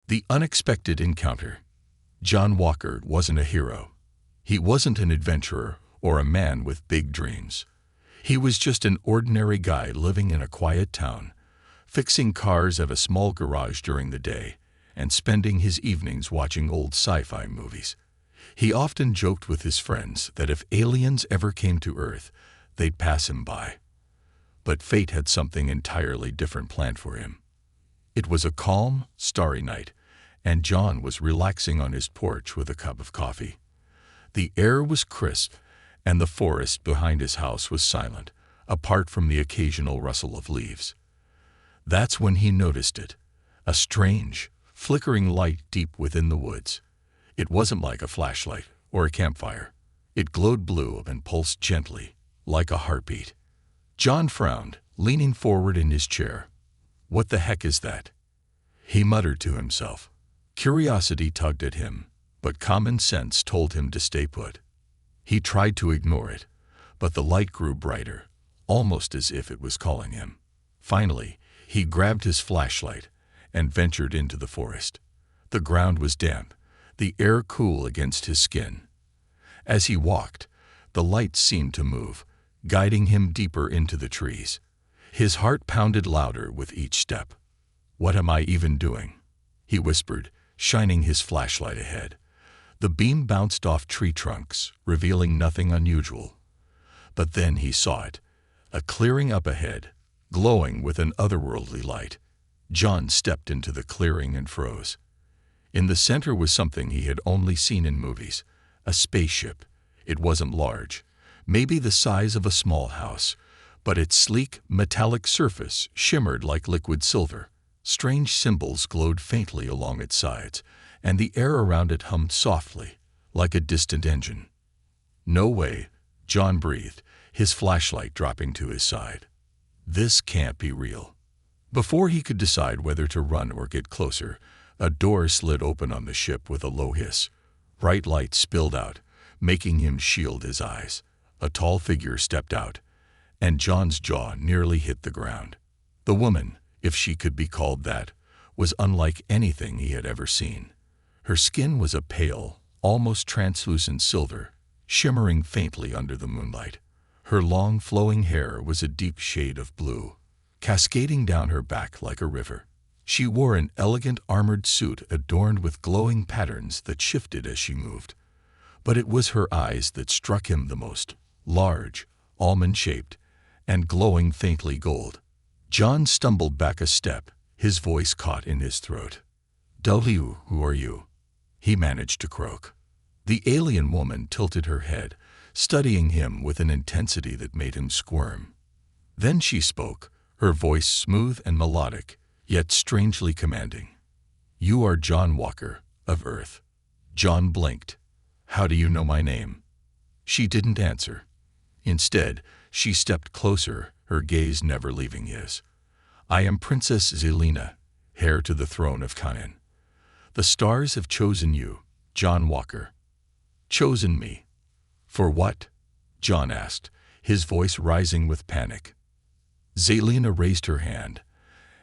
The unexpected encounter. John Walker wasn't a hero. He wasn't an adventurer or a man with big dreams. He was just an ordinary guy living in a quiet town, fixing cars at a small garage during the day, and spending his evenings watching old sci-fi movies. He often joked with his friends that if aliens ever came to Earth, they'd pass him by. But fate had something entirely different planned for him. It was a calm, starry night, and John was relaxing on his porch with a cup of coffee. The air was crisp, and the forest behind his house was silent, apart from the occasional rustle of leaves. That's when he noticed it, a strange, flickering light deep within the woods. It wasn't like a flashlight or a campfire. It glowed blue and pulsed gently, like a heartbeat. John frowned, leaning forward in his chair. "What the heck is that?" he muttered to himself. Curiosity tugged at him, but common sense told him to stay put. He tried to ignore it, but the light grew brighter, almost as if it was calling him. Finally, he grabbed his flashlight and ventured into the forest. The ground was damp, the air cool against his skin. As he walked, the light seemed to move, guiding him deeper into the trees. His heart pounded louder with each step. "What am I even doing?" he whispered, shining his flashlight ahead. The beam bounced off tree trunks, revealing nothing unusual. But then he saw it, a clearing up ahead, glowing with an otherworldly light. John stepped into the clearing and froze. In the center was something he had only seen in movies, a spaceship. It wasn't large, maybe the size of a small house, but its sleek, metallic surface shimmered like liquid silver. Strange symbols glowed faintly along its sides, and the air around it hummed softly, like a distant engine. "No way," John breathed, his flashlight dropping to his side. "This can't be real." Before he could decide whether to run or get closer, a door slid open on the ship with a low hiss. Bright light spilled out, making him shield his eyes. A tall figure stepped out, and John's jaw nearly hit the ground. The woman, if she could be called that, was unlike anything he had ever seen. Her skin was a pale, almost translucent silver, shimmering faintly under the moonlight. Her long, flowing hair was a deep shade of blue, cascading down her back like a river. She wore an elegant armored suit adorned with glowing patterns that shifted as she moved. But it was her eyes that struck him the most, large, almond-shaped, and glowing faintly gold. John stumbled back a step, his voice caught in his throat. "W, who are you?" he managed to croak. The alien woman tilted her head, studying him with an intensity that made him squirm. Then she spoke, her voice smooth and melodic, yet strangely commanding. "You are John Walker, of Earth." John blinked. "How do you know my name?" She didn't answer. Instead, she stepped closer, her gaze never leaving his. "I am Princess Zelina, heir to the throne of Canaan. The stars have chosen you, John Walker." "Chosen me? For what?" John asked, his voice rising with panic. Zelina raised her hand,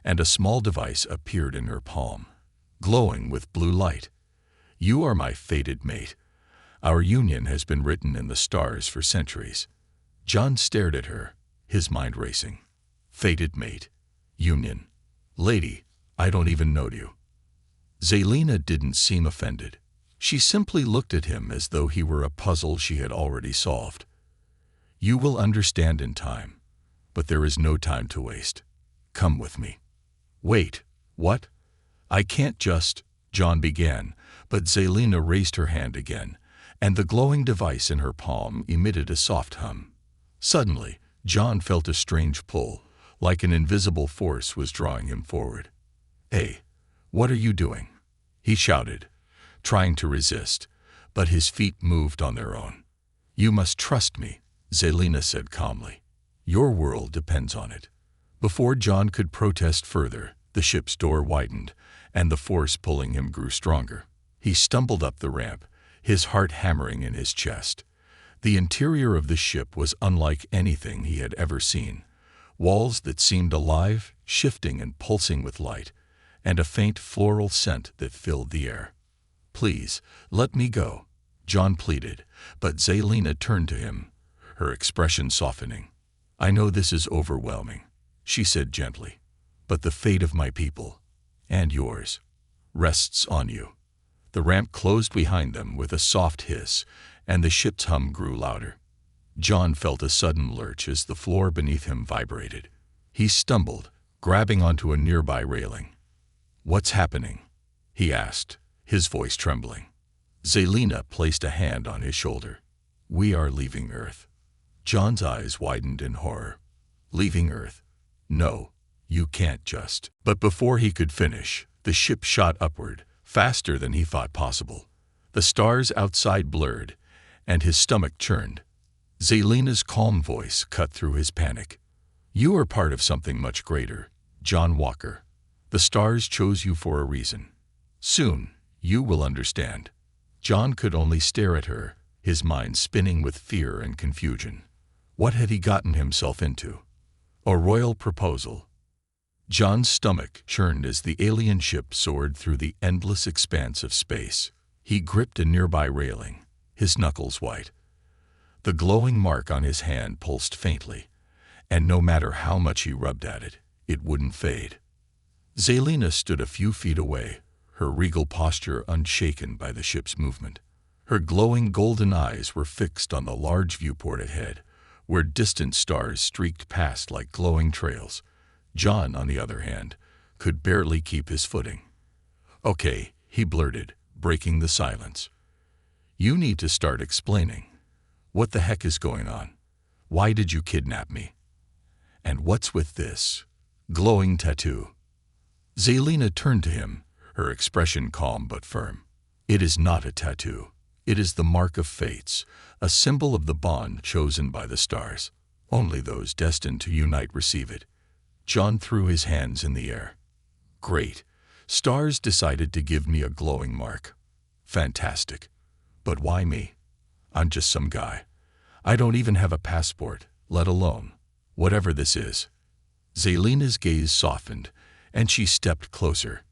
and a small device appeared in her palm, glowing with blue light. "You are my fated mate. Our union has been written in the stars for centuries." John stared at her, his mind racing. Fated mate. Union. "Lady, I don't even know you." Zelina didn't seem offended. She simply looked at him as though he were a puzzle she had already solved. "You will understand in time, but there is no time to waste. Come with me." "Wait, what? I can't just," John began, but Zelina raised her hand again, and the glowing device in her palm emitted a soft hum. Suddenly, John felt a strange pull, like an invisible force was drawing him forward. "Hey, what are you doing?" he shouted, trying to resist, but his feet moved on their own. "You must trust me," Zelina said calmly. "Your world depends on it." Before John could protest further, the ship's door widened, and the force pulling him grew stronger. He stumbled up the ramp, his heart hammering in his chest. The interior of the ship was unlike anything he had ever seen. Walls that seemed alive, shifting and pulsing with light, and a faint floral scent that filled the air. "Please, let me go," John pleaded, but Zelina turned to him, her expression softening. "I know this is overwhelming," she said gently, "but the fate of my people, and yours, rests on you." The ramp closed behind them with a soft hiss, and the ship's hum grew louder. John felt a sudden lurch as the floor beneath him vibrated. He stumbled, grabbing onto a nearby railing. "What's happening?" he asked, his voice trembling. Zelina placed a hand on his shoulder. "We are leaving Earth." John's eyes widened in horror. "Leaving Earth? No, you can't just." But before he could finish, the ship shot upward, faster than he thought possible. The stars outside blurred, and his stomach churned. Zelina's calm voice cut through his panic. "You are part of something much greater, John Walker. The stars chose you for a reason. Soon, you will understand." John could only stare at her, his mind spinning with fear and confusion. What had he gotten himself into? A royal proposal? John's stomach churned as the alien ship soared through the endless expanse of space. He gripped a nearby railing, his knuckles white. The glowing mark on his hand pulsed faintly, and no matter how much he rubbed at it, it wouldn't fade. Zelina stood a few feet away, her regal posture unshaken by the ship's movement. Her glowing golden eyes were fixed on the large viewport ahead, where distant stars streaked past like glowing trails. John, on the other hand, could barely keep his footing. "Okay," he blurted, breaking the silence. "You need to start explaining. What the heck is going on? Why did you kidnap me? And what's with this glowing tattoo?" Zelina turned to him, her expression calm but firm. "It is not a tattoo. It is the mark of fates, a symbol of the bond chosen by the stars. Only those destined to unite receive it." John threw his hands in the air. "Great. Stars decided to give me a glowing mark. Fantastic. But why me? I'm just some guy. I don't even have a passport, let alone whatever this is." Zelina's gaze softened, and she stepped closer.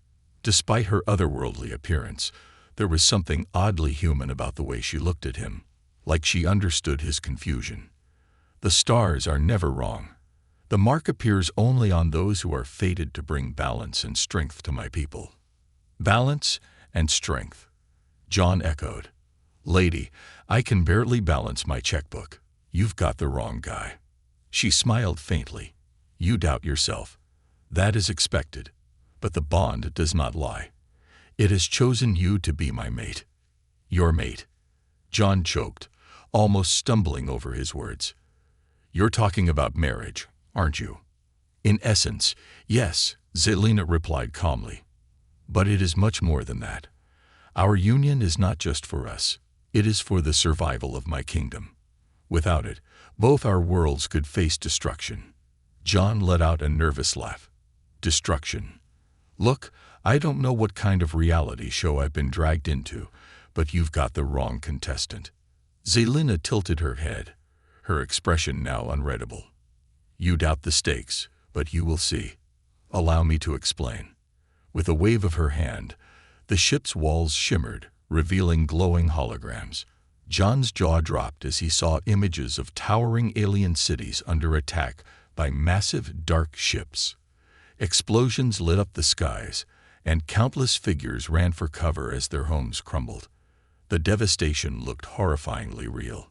Despite her otherworldly appearance, there was something oddly human about the way she looked at him, like she understood his confusion. "The stars are never wrong. The mark appears only on those who are fated to bring balance and strength to my people." "Balance and strength," John echoed. "Lady, I can barely balance my checkbook. You've got the wrong guy." She smiled faintly. "You doubt yourself. That is expected. But the bond does not lie. It has chosen you to be my mate." "Your mate?" John choked, almost stumbling over his words. "You're talking about marriage, aren't you?" "In essence, yes," Zelina replied calmly. "But it is much more than that. Our union is not just for us. It is for the survival of my kingdom. Without it, both our worlds could face destruction." John let out a nervous laugh. "Destruction? Look, I don't know what kind of reality show I've been dragged into, but you've got the wrong contestant." Zelina tilted her head, her expression now unreadable. "You doubt the stakes, but you will see. Allow me to explain." With a wave of her hand, the ship's walls shimmered, revealing glowing holograms. John's jaw dropped as he saw images of towering alien cities under attack by massive, dark ships. Explosions lit up the skies, and countless figures ran for cover as their homes crumbled. The devastation looked horrifyingly real.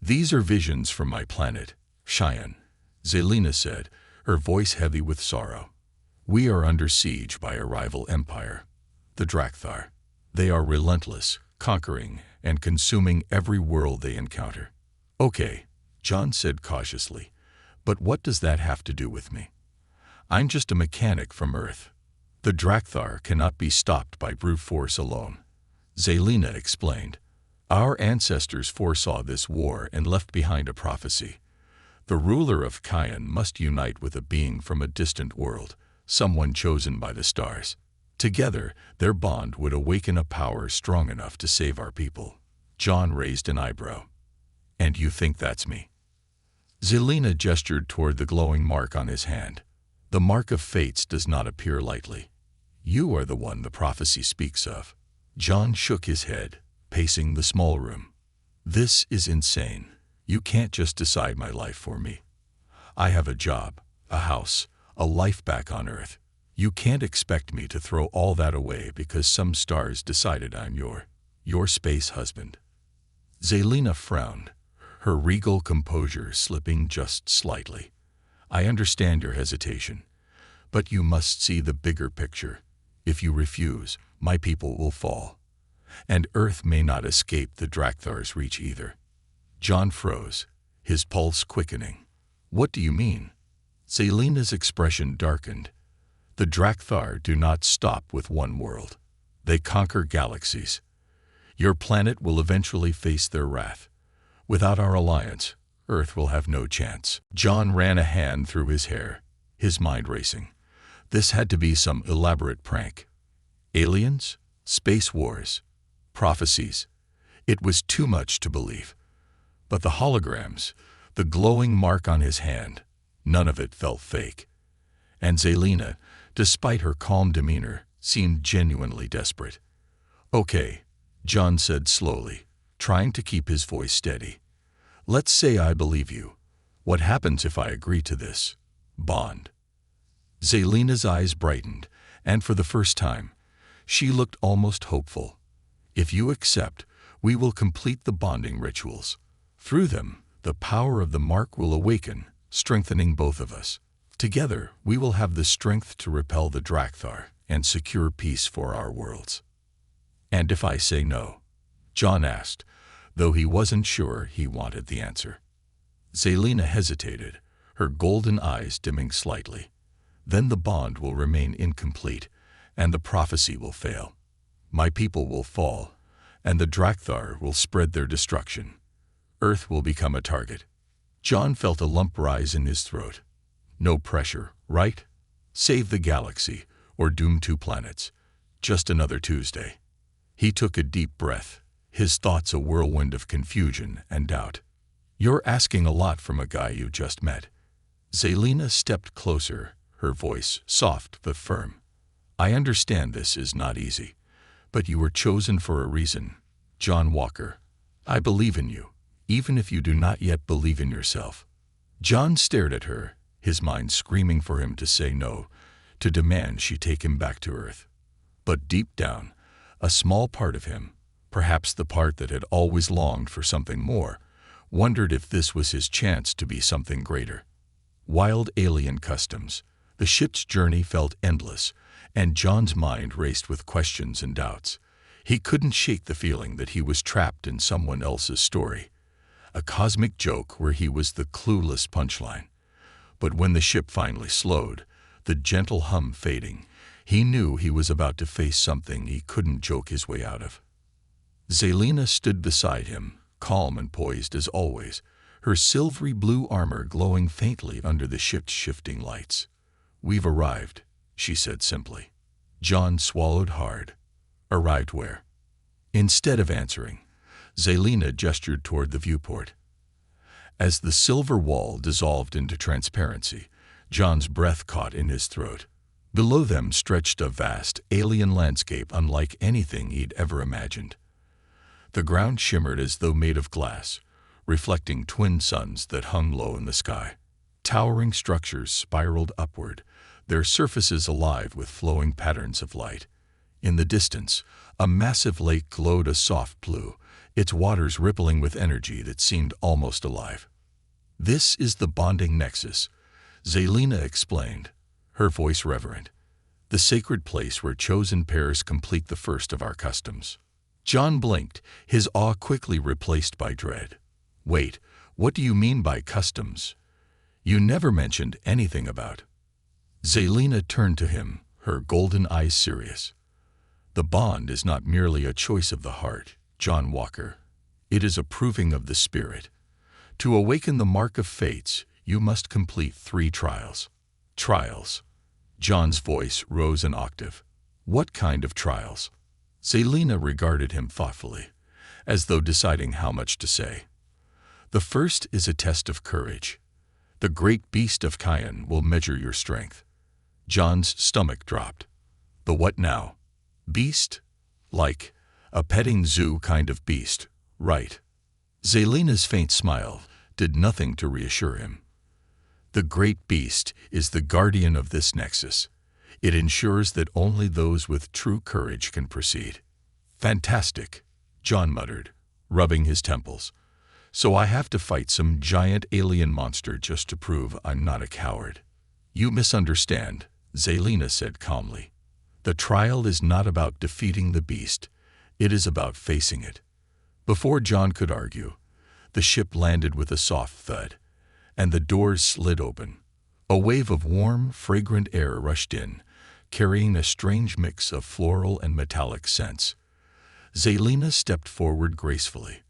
"These are visions from my planet, Cheyenne," Zelina said, her voice heavy with sorrow. "We are under siege by a rival empire, the Drakthar. They are relentless, conquering and consuming every world they encounter." "Okay," John said cautiously, "but what does that have to do with me? I'm just a mechanic from Earth. The Drakthar cannot be stopped by brute force alone." Zelina explained. "Our ancestors foresaw this war and left behind a prophecy. The ruler of Cayenne must unite with a being from a distant world, someone chosen by the stars. Together, their bond would awaken a power strong enough to save our people." John raised an eyebrow. "And you think that's me?" Zelina gestured toward the glowing mark on his hand. "The mark of fates does not appear lightly. You are the one the prophecy speaks of. John shook his head, pacing the small room. This is insane. You can't just decide my life for me. I have a job, a house, a life back on Earth. You can't expect me to throw all that away because some stars decided I'm your space husband. Zelina frowned, her regal composure slipping just slightly. I understand your hesitation, but you must see the bigger picture. If you refuse, my people will fall. And Earth may not escape the Drakthar's reach either. John froze, his pulse quickening. What do you mean? Zelina's expression darkened. The Drakthar do not stop with one world. They conquer galaxies. Your planet will eventually face their wrath. Without our alliance, Earth will have no chance. John ran a hand through his hair, his mind racing. This had to be some elaborate prank. Aliens? Space wars? Prophecies? It was too much to believe. But the holograms, the glowing mark on his hand, none of it felt fake. And Zelina, despite her calm demeanor, seemed genuinely desperate. Okay, John said slowly, trying to keep his voice steady. Let's say I believe you. What happens if I agree to this bond? Zelina's eyes brightened, and for the first time, she looked almost hopeful. If you accept, we will complete the bonding rituals. Through them, the power of the mark will awaken, strengthening both of us. Together, we will have the strength to repel the Drakthar and secure peace for our worlds. And if I say no? John asked, though he wasn't sure he wanted the answer. Zelina hesitated, her golden eyes dimming slightly. Then the bond will remain incomplete, and the prophecy will fail. My people will fall, and the Drakthar will spread their destruction. Earth will become a target. John felt a lump rise in his throat. No pressure, right? Save the galaxy, or doom 2 planets. Just another Tuesday. He took a deep breath, his thoughts a whirlwind of confusion and doubt. You're asking a lot from a guy you just met. Zelina stepped closer, her voice soft but firm. I understand this is not easy, but you were chosen for a reason, John Walker. I believe in you, even if you do not yet believe in yourself. John stared at her, his mind screaming for him to say no, to demand she take him back to Earth. But deep down, a small part of him, perhaps the part that had always longed for something more, wondered if this was his chance to be something greater. Wild alien customs. The ship's journey felt endless, and John's mind raced with questions and doubts. He couldn't shake the feeling that he was trapped in someone else's story, a cosmic joke where he was the clueless punchline. But when the ship finally slowed, the gentle hum fading, he knew he was about to face something he couldn't joke his way out of. Zelina stood beside him, calm and poised as always, her silvery blue armor glowing faintly under the ship's shifting lights. We've arrived, she said simply. John swallowed hard. Arrived where? Instead of answering, Zelina gestured toward the viewport. As the silver wall dissolved into transparency, John's breath caught in his throat. Below them stretched a vast, alien landscape unlike anything he'd ever imagined. The ground shimmered as though made of glass, reflecting twin suns that hung low in the sky. Towering structures spiraled upward, their surfaces alive with flowing patterns of light. In the distance, a massive lake glowed a soft blue, its waters rippling with energy that seemed almost alive. This is the bonding nexus, Zelina explained, her voice reverent. The sacred place where chosen pairs complete the first of our customs. John blinked, his awe quickly replaced by dread. Wait, what do you mean by customs? You never mentioned anything about. Zelina turned to him, her golden eyes serious. The bond is not merely a choice of the heart, John Walker. It is a proving of the spirit. To awaken the mark of fates, you must complete 3 trials. Trials. John's voice rose an octave. What kind of trials? Zelina regarded him thoughtfully, as though deciding how much to say. The first is a test of courage. The great beast of Kayan will measure your strength. John's stomach dropped. The what now? Beast? Like a petting zoo kind of beast, right? Zelina's faint smile did nothing to reassure him. The great beast is the guardian of this nexus. It ensures that only those with true courage can proceed. Fantastic, John muttered, rubbing his temples. So I have to fight some giant alien monster just to prove I'm not a coward. You misunderstand, Zelina said calmly. The trial is not about defeating the beast. It is about facing it. Before John could argue, the ship landed with a soft thud, and the doors slid open. A wave of warm, fragrant air rushed in, carrying a strange mix of floral and metallic scents. Zelina stepped forward gracefully,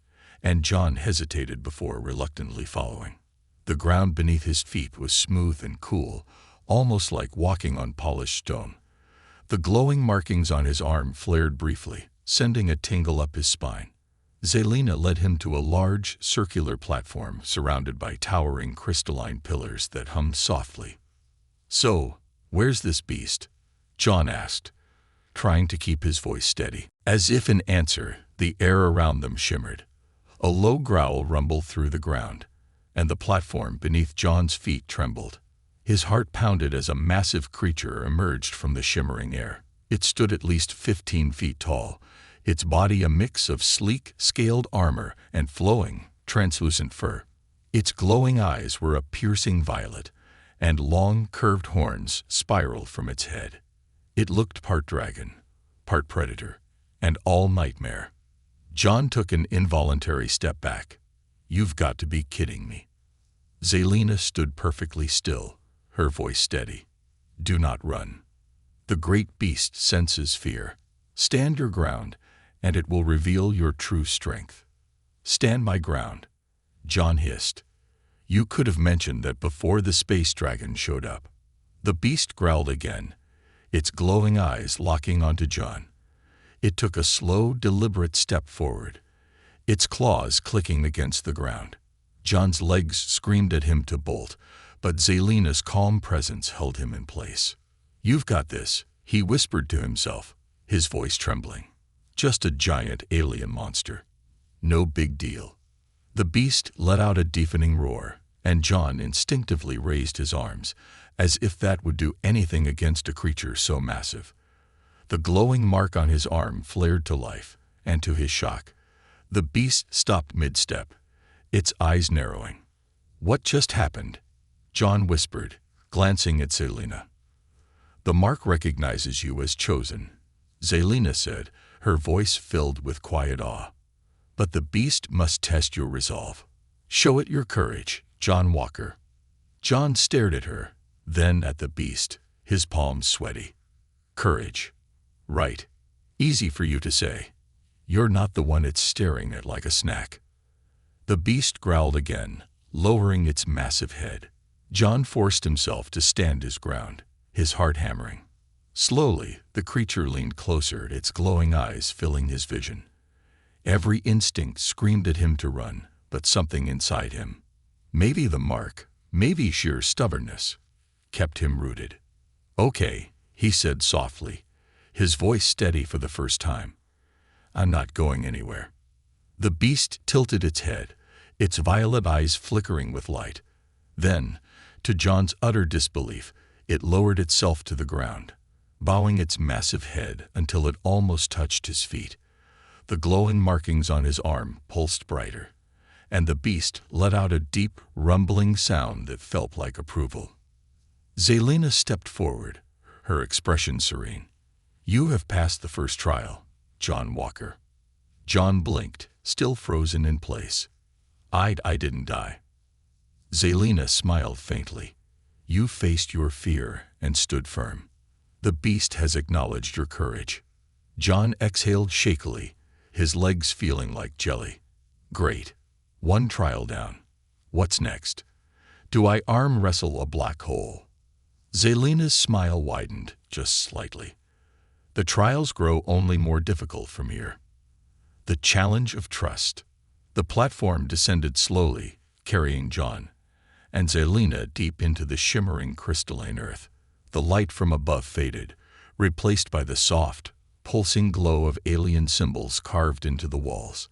and John hesitated before reluctantly following. The ground beneath his feet was smooth and cool, almost like walking on polished stone. The glowing markings on his arm flared briefly, sending a tingle up his spine. Zelina led him to a large, circular platform surrounded by towering crystalline pillars that hummed softly. So, where's this beast? John asked, trying to keep his voice steady. As if in answer, the air around them shimmered. A low growl rumbled through the ground, and the platform beneath John's feet trembled. His heart pounded as a massive creature emerged from the shimmering air. It stood at least 15 feet tall, its body a mix of sleek, scaled armor and flowing, translucent fur. Its glowing eyes were a piercing violet, and long, curved horns spiraled from its head. It looked part dragon, part predator, and all nightmare. John took an involuntary step back. You've got to be kidding me. Zelina stood perfectly still, her voice steady. Do not run. The great beast senses fear. Stand your ground, and it will reveal your true strength. Stand my ground, John hissed. You could have mentioned that before the space dragon showed up. The beast growled again, its glowing eyes locking onto John. It took a slow, deliberate step forward, its claws clicking against the ground. John's legs screamed at him to bolt, but Zelina's calm presence held him in place. You've got this, he whispered to himself, his voice trembling. Just a giant alien monster. No big deal. The beast let out a deafening roar, and John instinctively raised his arms, as if that would do anything against a creature so massive. The glowing mark on his arm flared to life, and to his shock, the beast stopped mid-step, its eyes narrowing. What just happened? John whispered, glancing at Zelina. The mark recognizes you as chosen, Zelina said, her voice filled with quiet awe. But the beast must test your resolve. Show it your courage, John Walker. John stared at her, then at the beast, his palms sweaty. Courage. Right. Easy for you to say. You're not the one it's staring at like a snack. The beast growled again, lowering its massive head. John forced himself to stand his ground, his heart hammering. Slowly, the creature leaned closer, its glowing eyes filling his vision. Every instinct screamed at him to run, but something inside him, maybe the mark, maybe sheer stubbornness, kept him rooted. Okay, he said softly, his voice steady for the first time. I'm not going anywhere. The beast tilted its head, its violet eyes flickering with light. Then, to John's utter disbelief, it lowered itself to the ground, bowing its massive head until it almost touched his feet. The glowing markings on his arm pulsed brighter, and the beast let out a deep, rumbling sound that felt like approval. Zelina stepped forward, her expression serene. You have passed the first trial, John Walker. John blinked, still frozen in place. I didn't die. Zelina smiled faintly. You faced your fear and stood firm. The beast has acknowledged your courage. John exhaled shakily, his legs feeling like jelly. Great. One trial down. What's next? Do I arm wrestle a black hole? Zelina's smile widened, just slightly. The trials grow only more difficult from here. The challenge of trust. The platform descended slowly, carrying John and Zelina deep into the shimmering crystalline earth. The light from above faded, replaced by the soft, pulsing glow of alien symbols carved into the walls.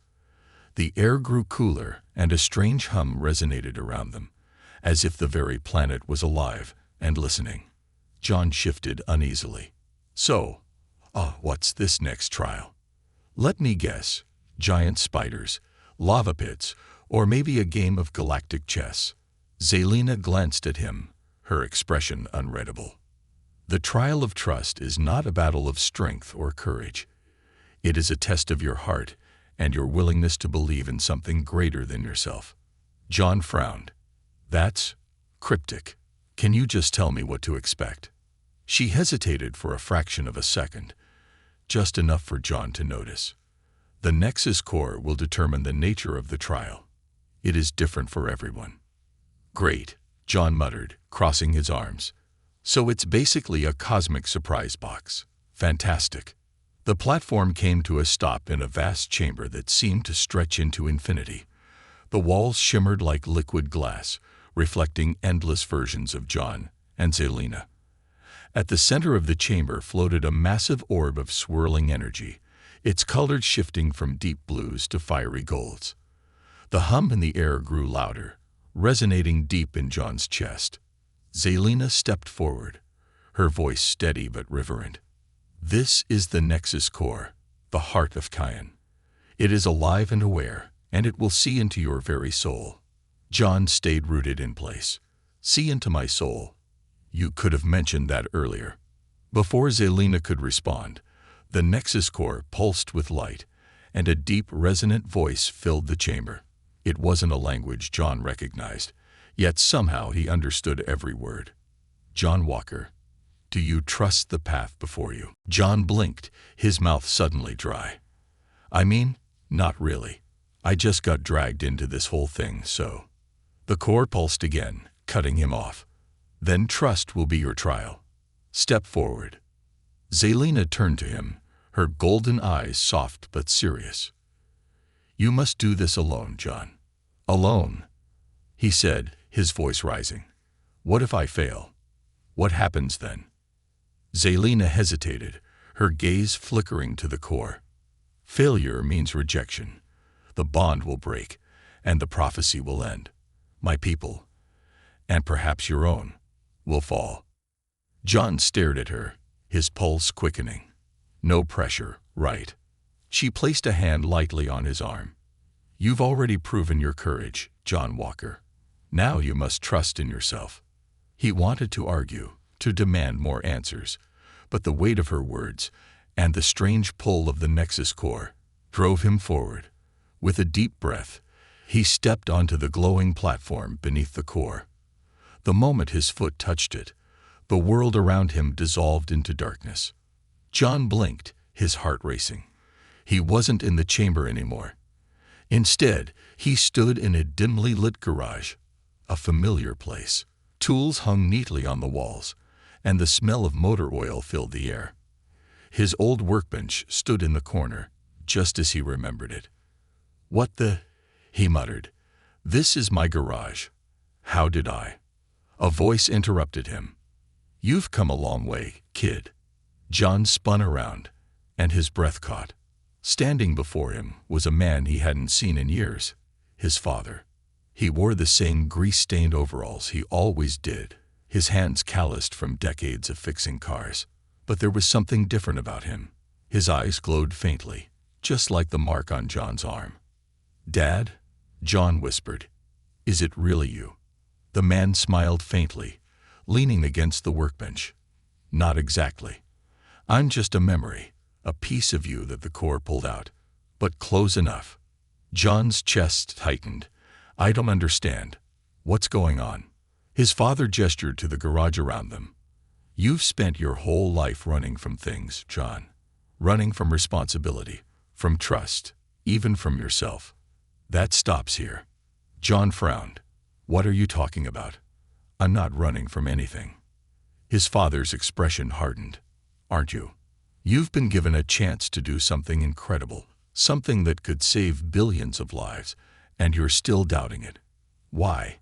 The air grew cooler, and a strange hum resonated around them, as if the very planet was alive and listening. John shifted uneasily. So, what's this next trial? Let me guess. Giant spiders, lava pits, or maybe a game of galactic chess. Zelina glanced at him, her expression unreadable. The trial of trust is not a battle of strength or courage. It is a test of your heart and your willingness to believe in something greater than yourself. John frowned. That's cryptic. Can you just tell me what to expect? She hesitated for a fraction of a second, just enough for John to notice. The Nexus core will determine the nature of the trial. It is different for everyone. Great, John muttered, crossing his arms. So it's basically a cosmic surprise box. Fantastic. The platform came to a stop in a vast chamber that seemed to stretch into infinity. The walls shimmered like liquid glass, reflecting endless versions of John and Zelina. At the center of the chamber floated a massive orb of swirling energy, its colors shifting from deep blues to fiery golds. The hum in the air grew louder, resonating deep in John's chest. Zelina stepped forward, her voice steady but reverent. This is the Nexus core, the heart of Kayan. It is alive and aware, and it will see into your very soul. John stayed rooted in place. See into my soul. You could have mentioned that earlier. Before Zelina could respond, the Nexus core pulsed with light, and a deep, resonant voice filled the chamber. It wasn't a language John recognized, yet somehow he understood every word. John Walker, do you trust the path before you? John blinked, his mouth suddenly dry. I mean, not really. I just got dragged into this whole thing, so. The core pulsed again, cutting him off. Then trust will be your trial. Step forward. Zelina turned to him, her golden eyes soft but serious. You must do this alone, John. Alone, he said, his voice rising. What if I fail? What happens then? Zelina hesitated, her gaze flickering to the core. Failure means rejection. The bond will break, and the prophecy will end. My people, and perhaps your own, will fall. John stared at her, his pulse quickening. No pressure, right? She placed a hand lightly on his arm. You've already proven your courage, John Walker. Now you must trust in yourself. He wanted to argue, to demand more answers, but the weight of her words and the strange pull of the Nexus core drove him forward. With a deep breath, he stepped onto the glowing platform beneath the core. The moment his foot touched it, the world around him dissolved into darkness. John blinked, his heart racing. He wasn't in the chamber anymore. Instead, he stood in a dimly lit garage, a familiar place. Tools hung neatly on the walls, and the smell of motor oil filled the air. His old workbench stood in the corner, just as he remembered it. What the? He muttered. This is my garage. How did I? A voice interrupted him. You've come a long way, kid. John spun around, and his breath caught. Standing before him was a man he hadn't seen in years, his father. He wore the same grease-stained overalls he always did, his hands calloused from decades of fixing cars. But there was something different about him. His eyes glowed faintly, just like the mark on John's arm. Dad? John whispered. Is it really you? The man smiled faintly, leaning against the workbench. Not exactly. I'm just a memory, a piece of you that the core pulled out, but close enough. John's chest tightened. I don't understand. What's going on? His father gestured to the garage around them. You've spent your whole life running from things, John. Running from responsibility, from trust, even from yourself. That stops here. John frowned. What are you talking about? I'm not running from anything. His father's expression hardened. Aren't you? You've been given a chance to do something incredible, something that could save billions of lives, and you're still doubting it. Why?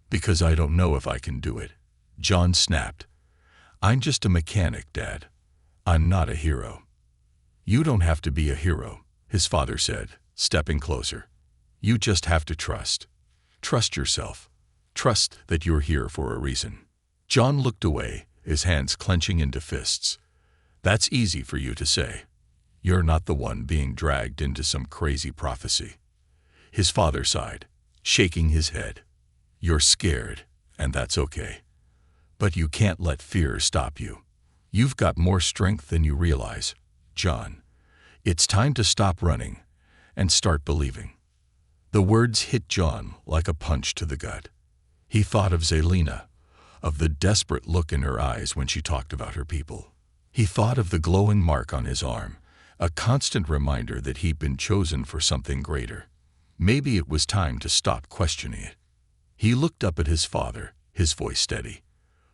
Because I don't know if I can do it. John snapped. I'm just a mechanic, Dad. I'm not a hero." "You don't have to be a hero," his father said, stepping closer. "You just have to trust. Trust yourself. Trust that you're here for a reason." John looked away, his hands clenching into fists. "That's easy for you to say. You're not the one being dragged into some crazy prophecy." His father sighed, shaking his head. "You're scared, and that's okay. But you can't let fear stop you. You've got more strength than you realize, John. It's time to stop running and start believing." The words hit John like a punch to the gut. He thought of Zelina, of the desperate look in her eyes when she talked about her people. He thought of the glowing mark on his arm, a constant reminder that he'd been chosen for something greater. Maybe it was time to stop questioning it. He looked up at his father, his voice steady.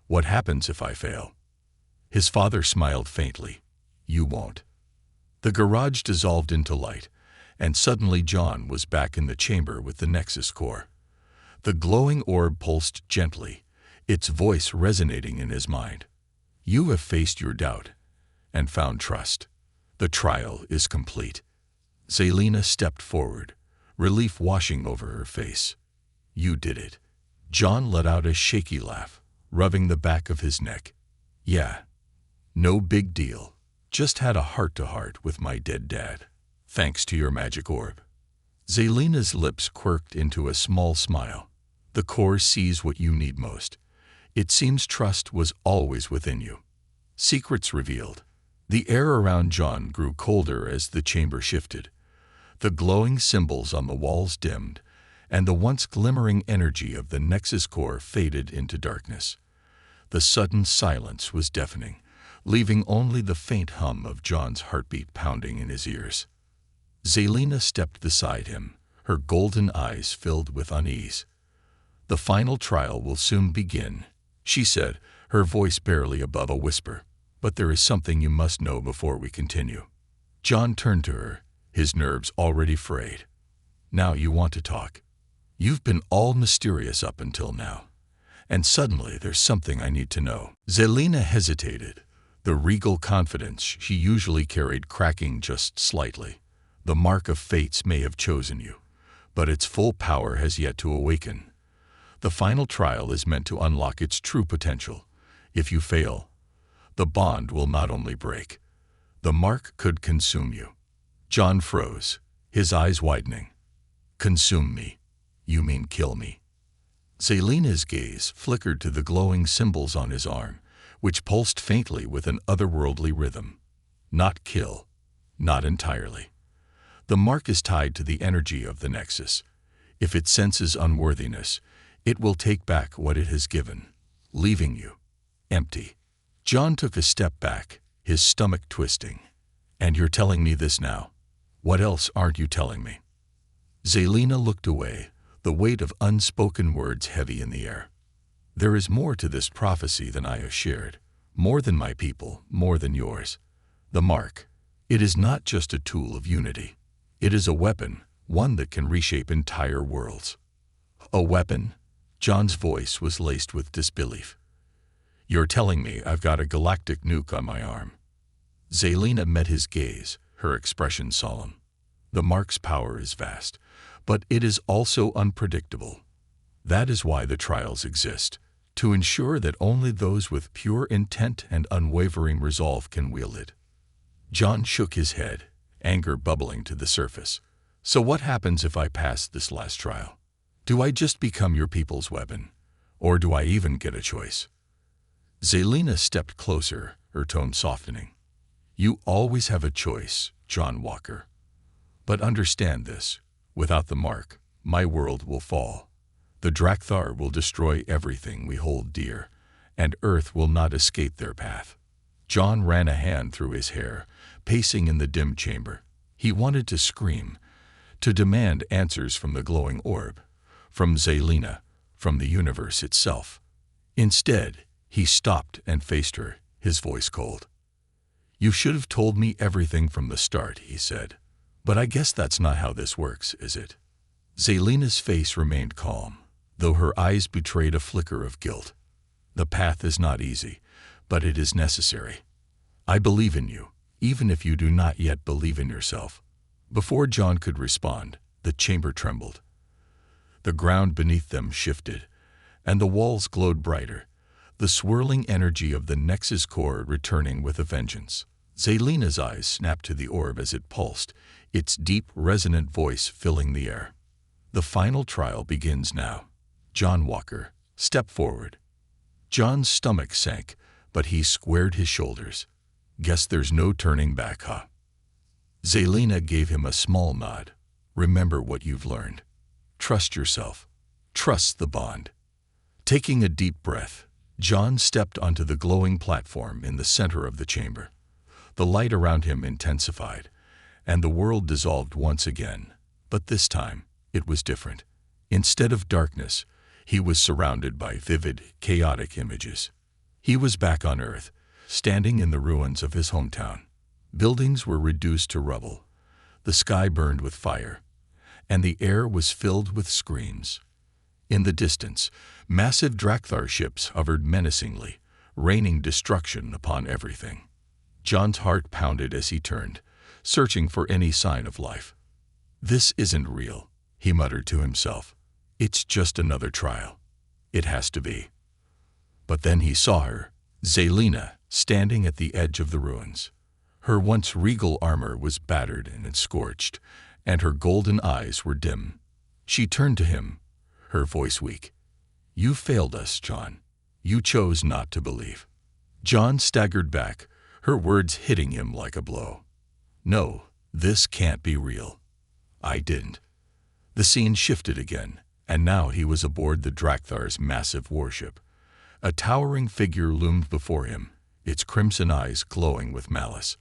"What happens if I fail?" His father smiled faintly. "You won't." The garage dissolved into light, and suddenly John was back in the chamber with the Nexus core. The glowing orb pulsed gently, its voice resonating in his mind. "You have faced your doubt and found trust. The trial is complete." Zelina stepped forward, relief washing over her face. "You did it." John let out a shaky laugh, rubbing the back of his neck. "Yeah. No big deal. Just had a heart-to-heart with my dead dad, thanks to your magic orb." Zelina's lips quirked into a small smile. "The core sees what you need most. It seems trust was always within you." Secrets revealed. The air around John grew colder as the chamber shifted. The glowing symbols on the walls dimmed, and the once glimmering energy of the Nexus core faded into darkness. The sudden silence was deafening, leaving only the faint hum of John's heartbeat pounding in his ears. Zelina stepped beside him, her golden eyes filled with unease. "The final trial will soon begin," she said, her voice barely above a whisper. "But there is something you must know before we continue." John turned to her, his nerves already frayed. "Now you want to talk. You've been all mysterious up until now, and suddenly there's something I need to know." Zelina hesitated, the regal confidence she usually carried cracking just slightly. "The mark of fates may have chosen you, but its full power has yet to awaken. The final trial is meant to unlock its true potential. If you fail, the bond will not only break, the mark could consume you." John froze, his eyes widening. "Consume me? You mean kill me?" Zelina's gaze flickered to the glowing symbols on his arm, which pulsed faintly with an otherworldly rhythm. "Not kill. Not entirely. The mark is tied to the energy of the Nexus. If it senses unworthiness, it will take back what it has given, leaving you empty." John took a step back, his stomach twisting. "And you're telling me this now? What else aren't you telling me?" Zelina looked away, the weight of unspoken words heavy in the air. "There is more to this prophecy than I have shared, more than my people, more than yours. The mark, it is not just a tool of unity. It is a weapon, one that can reshape entire worlds." "A weapon?" John's voice was laced with disbelief. "You're telling me I've got a galactic nuke on my arm?" Zelina met his gaze, her expression solemn. "The mark's power is vast, but it is also unpredictable. That is why the trials exist, to ensure that only those with pure intent and unwavering resolve can wield it." John shook his head, anger bubbling to the surface. "So what happens if I pass this last trial? Do I just become your people's weapon? Or do I even get a choice?" Zelina stepped closer, her tone softening. "You always have a choice, John Walker. But understand this, without the mark, my world will fall. The Drakthar will destroy everything we hold dear, and Earth will not escape their path." John ran a hand through his hair, pacing in the dim chamber. He wanted to scream, to demand answers from the glowing orb, from Zelina, from the universe itself. Instead, he stopped and faced her, his voice cold. "You should have told me everything from the start," he said. "But I guess that's not how this works, is it?" Zelina's face remained calm, though her eyes betrayed a flicker of guilt. "The path is not easy, but it is necessary. I believe in you, even if you do not yet believe in yourself." Before John could respond, the chamber trembled. The ground beneath them shifted, and the walls glowed brighter, the swirling energy of the Nexus core returning with a vengeance. Zelina's eyes snapped to the orb as it pulsed, its deep, resonant voice filling the air. "The final trial begins now. John Walker, step forward." John's stomach sank, but he squared his shoulders. "Guess there's no turning back, huh?" Zelina gave him a small nod. "Remember what you've learned. Trust yourself. Trust the bond." Taking a deep breath, John stepped onto the glowing platform in the center of the chamber. The light around him intensified, and the world dissolved once again. But this time, it was different. Instead of darkness, he was surrounded by vivid, chaotic images. He was back on Earth, standing in the ruins of his hometown. Buildings were reduced to rubble. The sky burned with fire, and the air was filled with screams. In the distance, massive Drakthar ships hovered menacingly, raining destruction upon everything. John's heart pounded as he turned, searching for any sign of life. "This isn't real," he muttered to himself. "It's just another trial. It has to be." But then he saw her, Zelina, standing at the edge of the ruins. Her once regal armor was battered and scorched, and her golden eyes were dim. She turned to him, her voice weak. "You failed us, John. You chose not to believe." John staggered back, her words hitting him like a blow. "No, this can't be real. I didn't." The scene shifted again, and now he was aboard the Drakthar's massive warship. A towering figure loomed before him, its crimson eyes glowing with malice.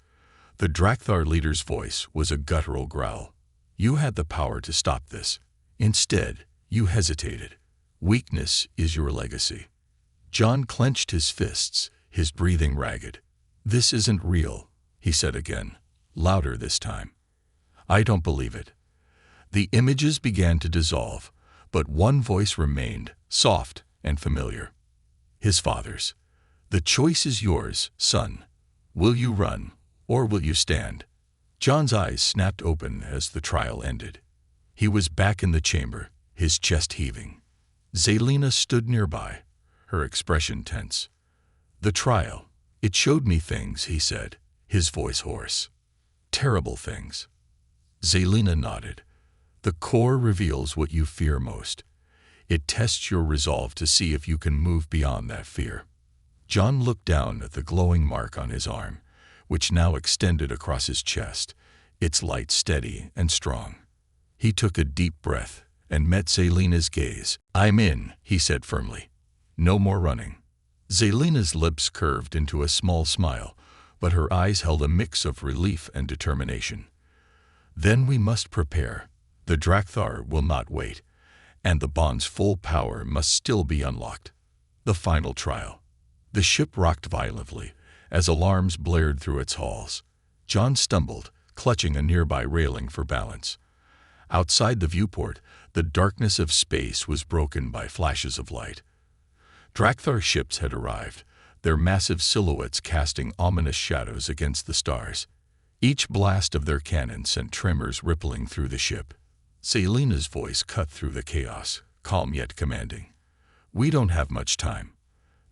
The Drakthar leader's voice was a guttural growl. "You had the power to stop this. Instead, you hesitated. Weakness is your legacy." John clenched his fists, his breathing ragged. "This isn't real," he said again, louder this time. "I don't believe it." The images began to dissolve, but one voice remained, soft and familiar. His father's. "The choice is yours, son. Will you run, or will you stand?" John's eyes snapped open as the trial ended. He was back in the chamber, his chest heaving. Zelina stood nearby, her expression tense. "The trial, it showed me things," he said, his voice hoarse. "Terrible things." Zelina nodded. "The core reveals what you fear most. It tests your resolve to see if you can move beyond that fear." John looked down at the glowing mark on his arm, which now extended across his chest, its light steady and strong. He took a deep breath and met Zelina's gaze. "I'm in," he said firmly. "No more running." Zelina's lips curved into a small smile, but her eyes held a mix of relief and determination. "Then we must prepare. The Drakthar will not wait, and the bond's full power must still be unlocked." The final trial. The ship rocked violently as alarms blared through its halls. John stumbled, clutching a nearby railing for balance. Outside the viewport, the darkness of space was broken by flashes of light. Drakthar ships had arrived, their massive silhouettes casting ominous shadows against the stars. Each blast of their cannon sent tremors rippling through the ship. Zelina's voice cut through the chaos, calm yet commanding. "We don't have much time.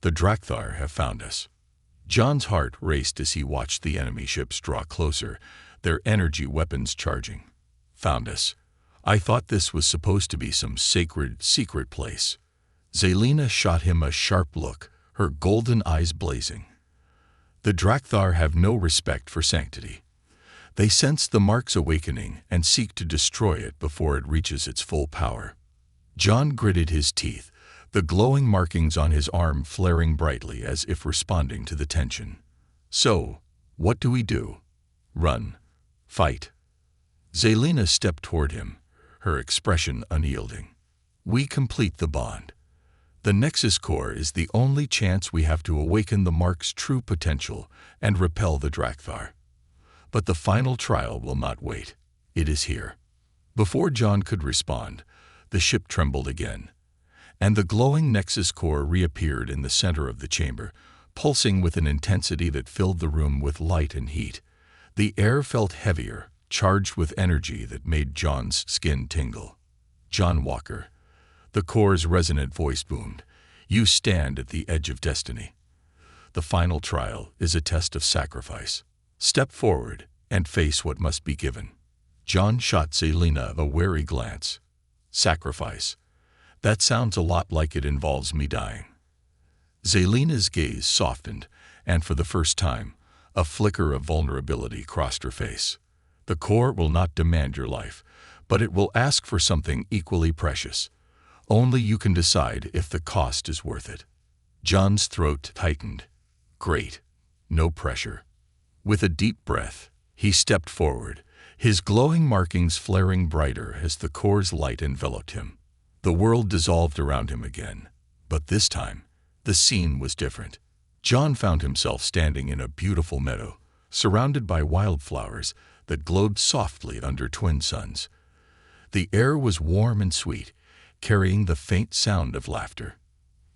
The Drakthar have found us." John's heart raced as he watched the enemy ships draw closer, their energy weapons charging. "Found us? I thought this was supposed to be some sacred, secret place." Zelina shot him a sharp look, her golden eyes blazing. "The Drakthar have no respect for sanctity. They sense the mark's awakening and seek to destroy it before it reaches its full power." John gritted his teeth, the glowing markings on his arm flaring brightly as if responding to the tension. "So, what do we do? Run? Fight?" Zelina stepped toward him, her expression unyielding. "We complete the bond. The Nexus core is the only chance we have to awaken the mark's true potential and repel the Drakthar. But the final trial will not wait. It is here." Before John could respond, the ship trembled again, and the glowing Nexus core reappeared in the center of the chamber, pulsing with an intensity that filled the room with light and heat. The air felt heavier, charged with energy that made John's skin tingle. "John Walker," the core's resonant voice boomed, "you stand at the edge of destiny. The final trial is a test of sacrifice. Step forward and face what must be given." John shot Zelina a wary glance. "Sacrifice? That sounds a lot like it involves me dying." Zelina's gaze softened, and for the first time, a flicker of vulnerability crossed her face. "The core will not demand your life, but it will ask for something equally precious. Only you can decide if the cost is worth it." John's throat tightened. "Great. No pressure." With a deep breath, he stepped forward, his glowing markings flaring brighter as the core's light enveloped him. The world dissolved around him again, but this time, the scene was different. John found himself standing in a beautiful meadow, surrounded by wildflowers that glowed softly under twin suns. The air was warm and sweet, carrying the faint sound of laughter.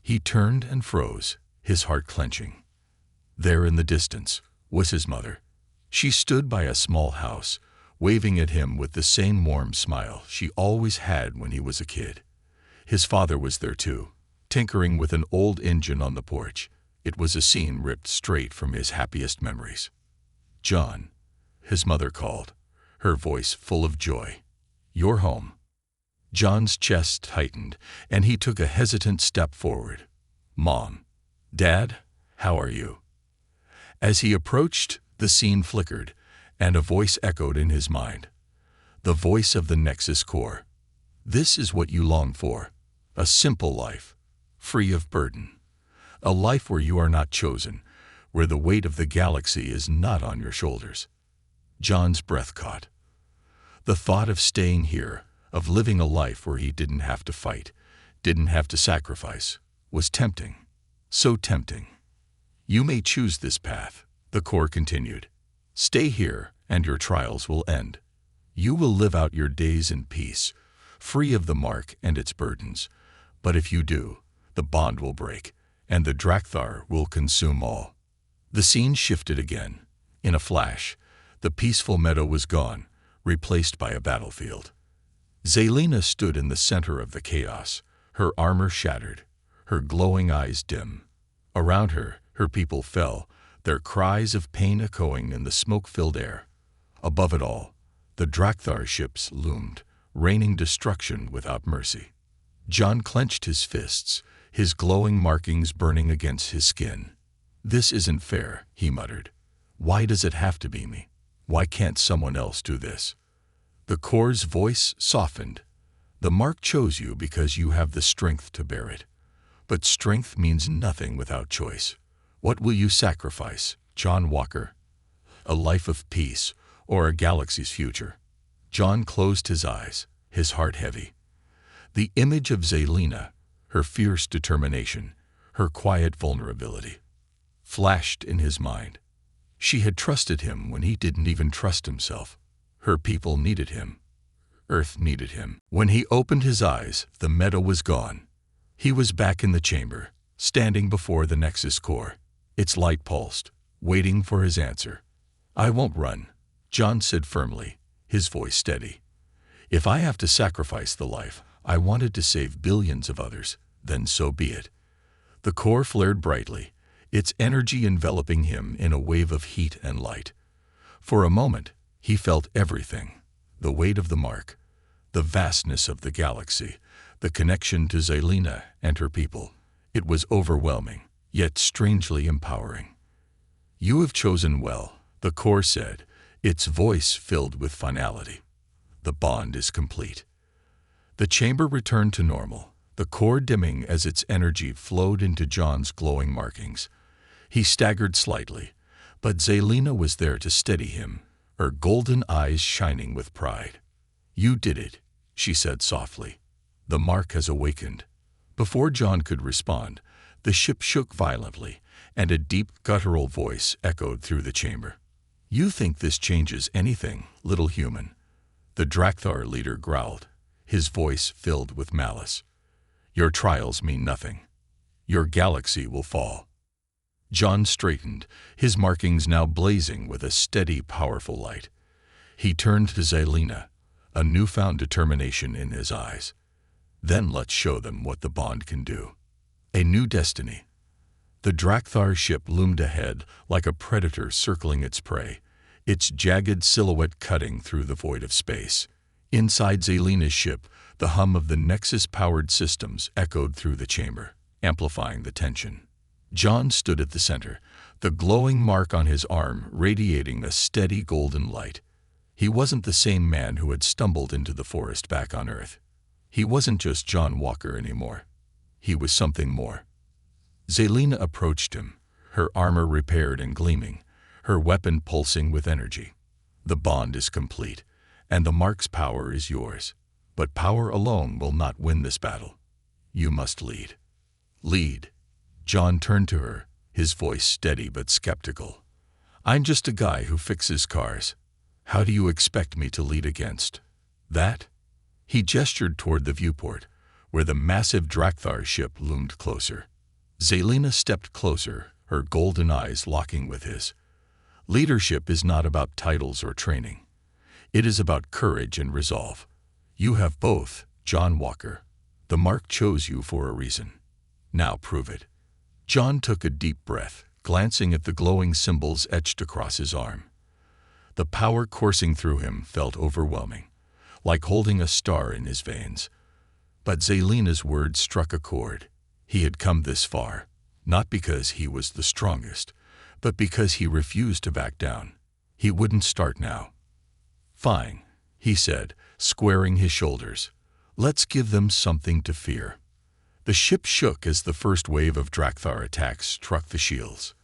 He turned and froze, his heart clenching. There in the distance was his mother. She stood by a small house, waving at him with the same warm smile she always had when he was a kid. His father was there too, tinkering with an old engine on the porch. It was a scene ripped straight from his happiest memories. "John," his mother called, her voice full of joy. "You're home." John's chest tightened, and he took a hesitant step forward. "Mom, Dad, how are you?" As he approached, the scene flickered, and a voice echoed in his mind. The voice of the Nexus Core. "This is what you long for. A simple life, free of burden. A life where you are not chosen, where the weight of the galaxy is not on your shoulders." John's breath caught. The thought of staying here, of living a life where he didn't have to fight, didn't have to sacrifice, was tempting. So tempting. "You may choose this path," the core continued. "Stay here, and your trials will end. You will live out your days in peace, free of the mark and its burdens. But if you do, the bond will break, and the Drakthar will consume all." The scene shifted again. In a flash, the peaceful meadow was gone, replaced by a battlefield. Zelina stood in the center of the chaos, her armor shattered, her glowing eyes dim. Around her, her people fell, their cries of pain echoing in the smoke-filled air. Above it all, the Drakthar ships loomed, raining destruction without mercy. John clenched his fists, his glowing markings burning against his skin. "This isn't fair," he muttered. "Why does it have to be me? Why can't someone else do this?" The core's voice softened. "The mark chose you because you have the strength to bear it. But strength means nothing without choice. What will you sacrifice, John Walker? A life of peace or a galaxy's future?" John closed his eyes, his heart heavy. The image of Zelina, her fierce determination, her quiet vulnerability, flashed in his mind. She had trusted him when he didn't even trust himself. Her people needed him. Earth needed him. When he opened his eyes, the meadow was gone. He was back in the chamber, standing before the Nexus Core. Its light pulsed, waiting for his answer. "I won't run," John said firmly, his voice steady. "If I have to sacrifice the life I wanted to save billions of others, then so be it." The core flared brightly, its energy enveloping him in a wave of heat and light. For a moment, he felt everything: the weight of the mark, the vastness of the galaxy, the connection to Zelina and her people. It was overwhelming, yet strangely empowering. "You have chosen well," the core said, its voice filled with finality. "The bond is complete." The chamber returned to normal, the core dimming as its energy flowed into John's glowing markings. He staggered slightly, but Zelina was there to steady him, her golden eyes shining with pride. "You did it," she said softly. "The mark has awakened." Before John could respond, the ship shook violently, and a deep guttural voice echoed through the chamber. "You think this changes anything, little human?" The Drakthar leader growled, his voice filled with malice. "Your trials mean nothing. Your galaxy will fall." John straightened, his markings now blazing with a steady, powerful light. He turned to Zelina, a newfound determination in his eyes. Then let's show them what the bond can do. A new destiny. The Drakthar ship loomed ahead like a predator circling its prey, its jagged silhouette cutting through the void of space. Inside Zelina's ship, the hum of the Nexus-powered systems echoed through the chamber, amplifying the tension. John stood at the center, the glowing mark on his arm radiating a steady golden light. He wasn't the same man who had stumbled into the forest back on Earth. He wasn't just John Walker anymore. He was something more. Zelina approached him, her armor repaired and gleaming, her weapon pulsing with energy. The bond is complete, and the mark's power is yours. But power alone will not win this battle. You must lead. Lead. John turned to her, his voice steady but skeptical. I'm just a guy who fixes cars. How do you expect me to lead against that? He gestured toward the viewport, where the massive Drakthar ship loomed closer. Zelina stepped closer, her golden eyes locking with his. Leadership is not about titles or training. It is about courage and resolve. You have both, John Walker. The mark chose you for a reason. Now prove it. John took a deep breath, glancing at the glowing symbols etched across his arm. The power coursing through him felt overwhelming, like holding a star in his veins. But Zelina's words struck a chord. He had come this far, not because he was the strongest, but because he refused to back down. He wouldn't start now. Fine, he said, squaring his shoulders. Let's give them something to fear. The ship shook as the first wave of Drakthar attacks struck the shields.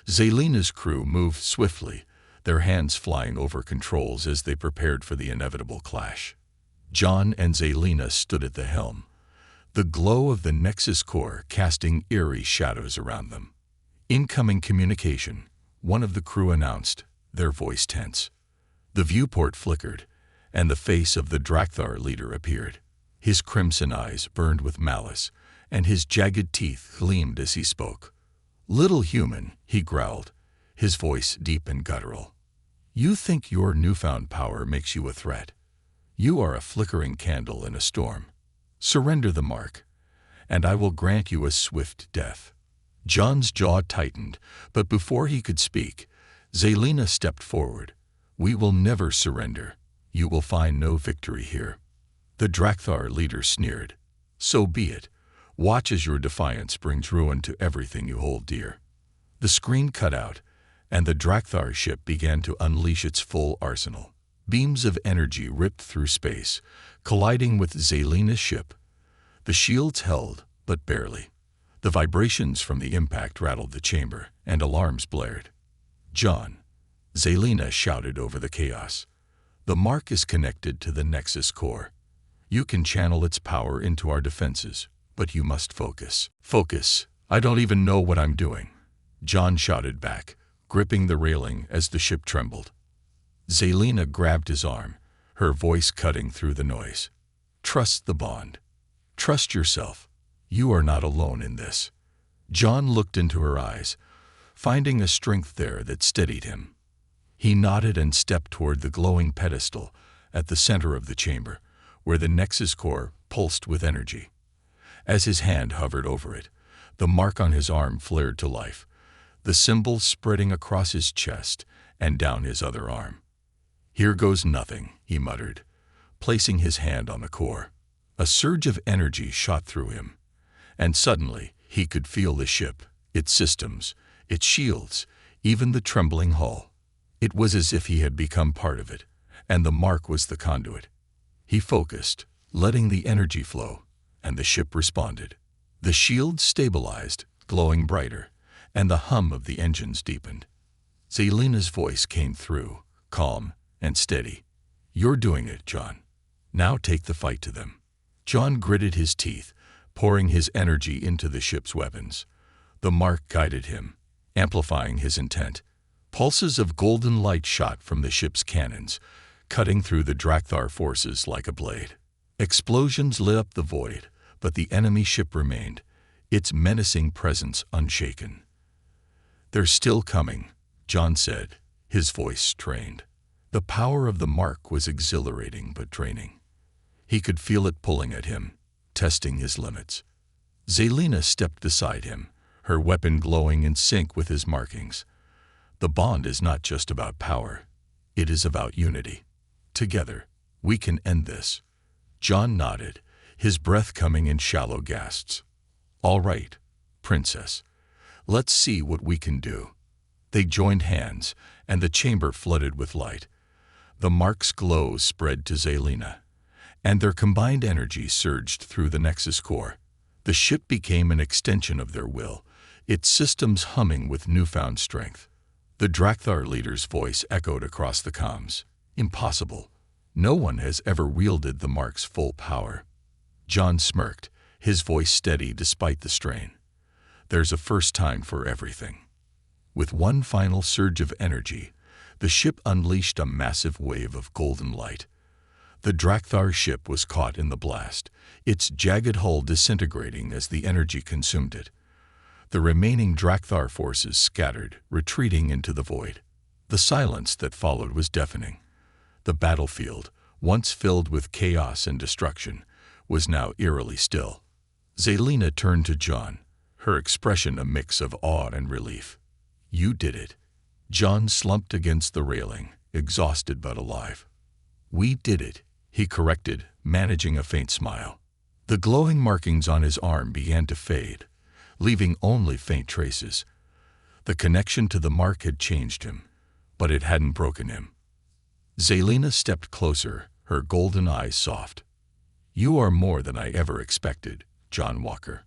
Zelina's crew moved swiftly, their hands flying over controls as they prepared for the inevitable clash. John and Zelina stood at the helm, the glow of the Nexus core casting eerie shadows around them. Incoming communication, one of the crew announced, their voice tense. The viewport flickered, and the face of the Drakthar leader appeared. His crimson eyes burned with malice, and his jagged teeth gleamed as he spoke. Little human, he growled, his voice deep and guttural. You think your newfound power makes you a threat. You are a flickering candle in a storm. Surrender the mark, and I will grant you a swift death. John's jaw tightened, but before he could speak, Zelina stepped forward. We will never surrender. You will find no victory here. The Drakthar leader sneered. So be it. Watch as your defiance brings ruin to everything you hold dear. The screen cut out, and the Drakthar ship began to unleash its full arsenal. Beams of energy ripped through space, colliding with Zelina's ship. The shields held, but barely. The vibrations from the impact rattled the chamber, and alarms blared. John, Zelina shouted over the chaos. The mark is connected to the Nexus core. You can channel its power into our defenses, but you must focus. Focus. I don't even know what I'm doing. John shouted back, gripping the railing as the ship trembled. Zelina grabbed his arm, her voice cutting through the noise. Trust the bond. Trust yourself. You are not alone in this. John looked into her eyes, finding a strength there that steadied him. He nodded and stepped toward the glowing pedestal at the center of the chamber, where the Nexus core pulsed with energy. As his hand hovered over it, the mark on his arm flared to life, the symbol spreading across his chest and down his other arm. Here goes nothing, he muttered, placing his hand on the core. A surge of energy shot through him, and suddenly he could feel the ship, its systems, its shields, even the trembling hull. It was as if he had become part of it, and the mark was the conduit. He focused, letting the energy flow, and the ship responded. The shields stabilized, glowing brighter, and the hum of the engines deepened. Zelina's voice came through, calm and steady. You're doing it, John. Now take the fight to them. John gritted his teeth, pouring his energy into the ship's weapons. The mark guided him, amplifying his intent. Pulses of golden light shot from the ship's cannons, cutting through the Drakthar forces like a blade. Explosions lit up the void, but the enemy ship remained, its menacing presence unshaken. "They're still coming," John said, his voice strained. The power of the mark was exhilarating but draining. He could feel it pulling at him, testing his limits. Zelina stepped beside him, her weapon glowing in sync with his markings. The bond is not just about power. It is about unity. Together, we can end this. John nodded, his breath coming in shallow gasps. "All right, Princess. Let's see what we can do." They joined hands, and the chamber flooded with light. The mark's glow spread to Zelina, and their combined energy surged through the Nexus core. The ship became an extension of their will, its systems humming with newfound strength. The Drakthar leader's voice echoed across the comms. "Impossible. No one has ever wielded the mark's full power." John smirked, his voice steady despite the strain. "There's a first time for everything." With one final surge of energy, the ship unleashed a massive wave of golden light. The Drakthar ship was caught in the blast, its jagged hull disintegrating as the energy consumed it. The remaining Drakthar forces scattered, retreating into the void. The silence that followed was deafening. The battlefield, once filled with chaos and destruction, was now eerily still. Zelina turned to John, her expression a mix of awe and relief. "You did it." John slumped against the railing, exhausted but alive. "We did it," he corrected, managing a faint smile. The glowing markings on his arm began to fade, leaving only faint traces. The connection to the mark had changed him, but it hadn't broken him. Zelina stepped closer, her golden eyes soft. "You are more than I ever expected, John Walker."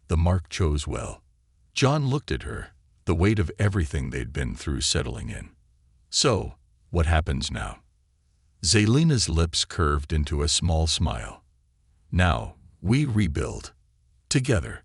The mark chose well. John looked at her, the weight of everything they'd been through settling in. "So, what happens now?" Zelina's lips curved into a small smile. "Now, we rebuild. Together."